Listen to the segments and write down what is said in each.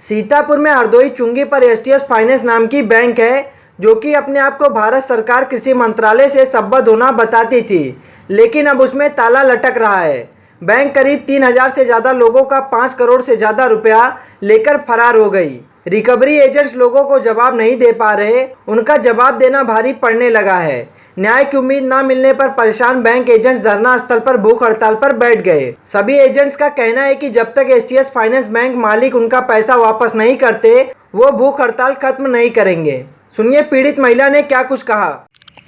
सीतापुर में हरदोई चुंगी पर एसटीएस फाइनेंस नाम की बैंक है, जो कि अपने आप को भारत सरकार कृषि मंत्रालय से संबद्ध होना बताती थी, लेकिन अब उसमें ताला लटक रहा है। बैंक करीब 3,000 से ज़्यादा लोगों का 5 करोड़ से ज़्यादा रुपया लेकर फरार हो गई। रिकवरी एजेंट्स लोगों को जवाब नहीं दे पा रहे, उनका जवाब देना भारी पड़ने लगा है। न्याय की उम्मीद न मिलने पर परेशान बैंक एजेंट्स धरना स्थल पर भूख हड़ताल पर बैठ गए। सभी एजेंट्स का कहना है कि जब तक एसटीएस फाइनेंस बैंक मालिक उनका पैसा वापस नहीं करते, वो भूख हड़ताल खत्म नहीं करेंगे। सुनिए पीड़ित महिला ने क्या कुछ कहा।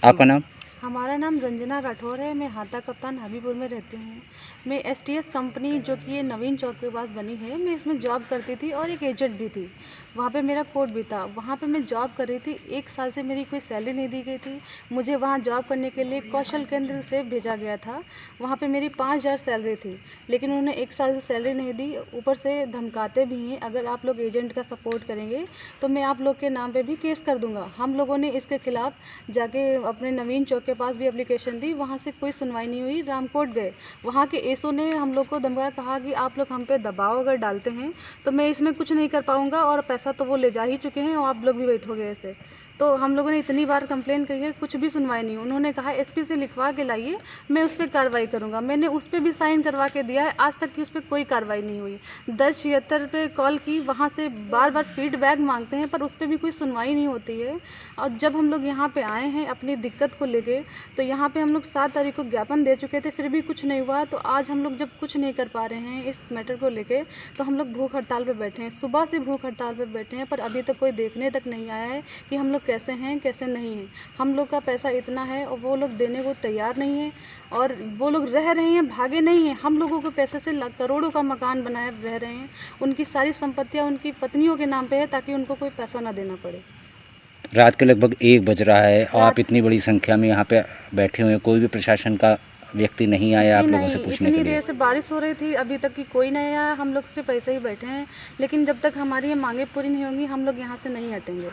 आपका नाम? हमारा नाम रंजना राठौर है। मैं हाता कप्तान हबीबपुर में रहती हूँ। मैं एसटीएस कंपनी जो कि ये नवीन चौक के पास बनी है, मैं इसमें जॉब करती थी और एक एजेंट भी थी। वहाँ पे मेरा कोड भी था। वहाँ पे मैं जॉब कर रही थी। 1 साल से मेरी कोई सैलरी नहीं दी गई थी। मुझे वहाँ जॉब करने के लिए कौशल केंद्र से भेजा गया था। वहाँ पे मेरी 5,000 सैलरी थी, लेकिन उन्होंने 1 साल से सैलरी नहीं दी। ऊपर से धमकाते भी हैं, अगर आप लोग एजेंट का सपोर्ट करेंगे तो मैं आप लोग के नाम पे भी केस कर दूँगा। हम लोगों ने इसके खिलाफ़ जाके अपने नवीन चौक के पास भी एप्लीकेशन दी। वहाँ से कोई सुनवाई नहीं हुई। रामकोट गए, वहाँ के एसओ ने हम लोग को धमकाया, कहा कि आप लोग हम पे दबाव अगर डालते हैं तो मैं इसमें कुछ नहीं कर पाऊँगा, और पैसा तो वो ले जा ही चुके हैं और आप लोग भी बैठोगे ऐसे। तो हम लोगों ने इतनी बार कंप्लेन करी है, कुछ भी सुनवाई नहीं। उन्होंने कहा एसपी से लिखवा के लाइए, मैं उस पर कार्रवाई करूंगा। मैंने उस पर भी साइन करवा के दिया है, आज तक की उस पर कोई कार्रवाई नहीं हुई। 1076 पे कॉल की, वहाँ से बार बार फीडबैक मांगते हैं, पर उस पर भी कोई सुनवाई नहीं होती है। और जब हम लोग यहाँ पे आए हैं अपनी दिक्कत को लेके, तो यहाँ पे हम लोग 7 तारीख को ज्ञापन दे चुके थे, फिर भी कुछ नहीं हुआ। तो आज हम लोग जब कुछ नहीं कर पा रहे हैं इस मैटर को लेके, तो हम लोग भूख हड़ताल पे बैठे हैं। सुबह से भूख हड़ताल पे बैठे हैं, पर अभी तक कोई देखने तक नहीं आया है कि हम लोग कैसे हैं कैसे नहीं हैं। हम लोग का पैसा इतना है और वो लोग देने को तैयार नहीं है, और वो लोग रह रहे हैं, भागे नहीं हैं। हम लोगों के पैसे से करोड़ों का मकान बनाए रह रहे हैं। उनकी सारी संपत्तियां उनकी पत्नियों के नाम पे है, ताकि उनको कोई पैसा ना देना पड़े। रात के लगभग 1 बज रहा है और आप इतनी बड़ी संख्या में यहाँ पे बैठे हुए हैं, कोई भी प्रशासन का व्यक्ति नहीं आया आप लोगों से पूछने के लिए? इतनी देर से बारिश हो रही थी, अभी तक की कोई नहीं आया। हम लोग सिर्फ ऐसे ही बैठे हैं, लेकिन जब तक हमारी ये मांगे पूरी नहीं होंगी हम लोग यहाँ से नहीं हटेंगे।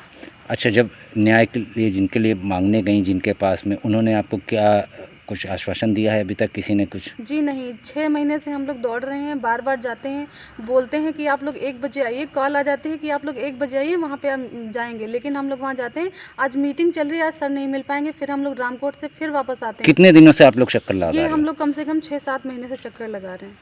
अच्छा, जब न्याय के लिए जिनके लिए मांगने गई जिनके पास में, उन्होंने आपको क्या कुछ आश्वासन दिया है? अभी तक किसी ने कुछ? जी नहीं, 6 महीने से हम लोग दौड़ रहे हैं। बार बार जाते हैं, बोलते हैं कि आप लोग 1 बजे आइए, कॉल आ जाती है कि आप लोग 1 बजे आइए, वहाँ पे हम जाएंगे। लेकिन हम लोग वहाँ जाते हैं, आज मीटिंग चल रही है, आज सर नहीं मिल पाएंगे, फिर हम लोग रामकोट से फिर वापस आते हैं। कितने दिनों से आप लोग चक्कर लगा रहे ये हैं? हम लोग कम से कम 6-7 महीने से चक्कर लगा रहे हैं।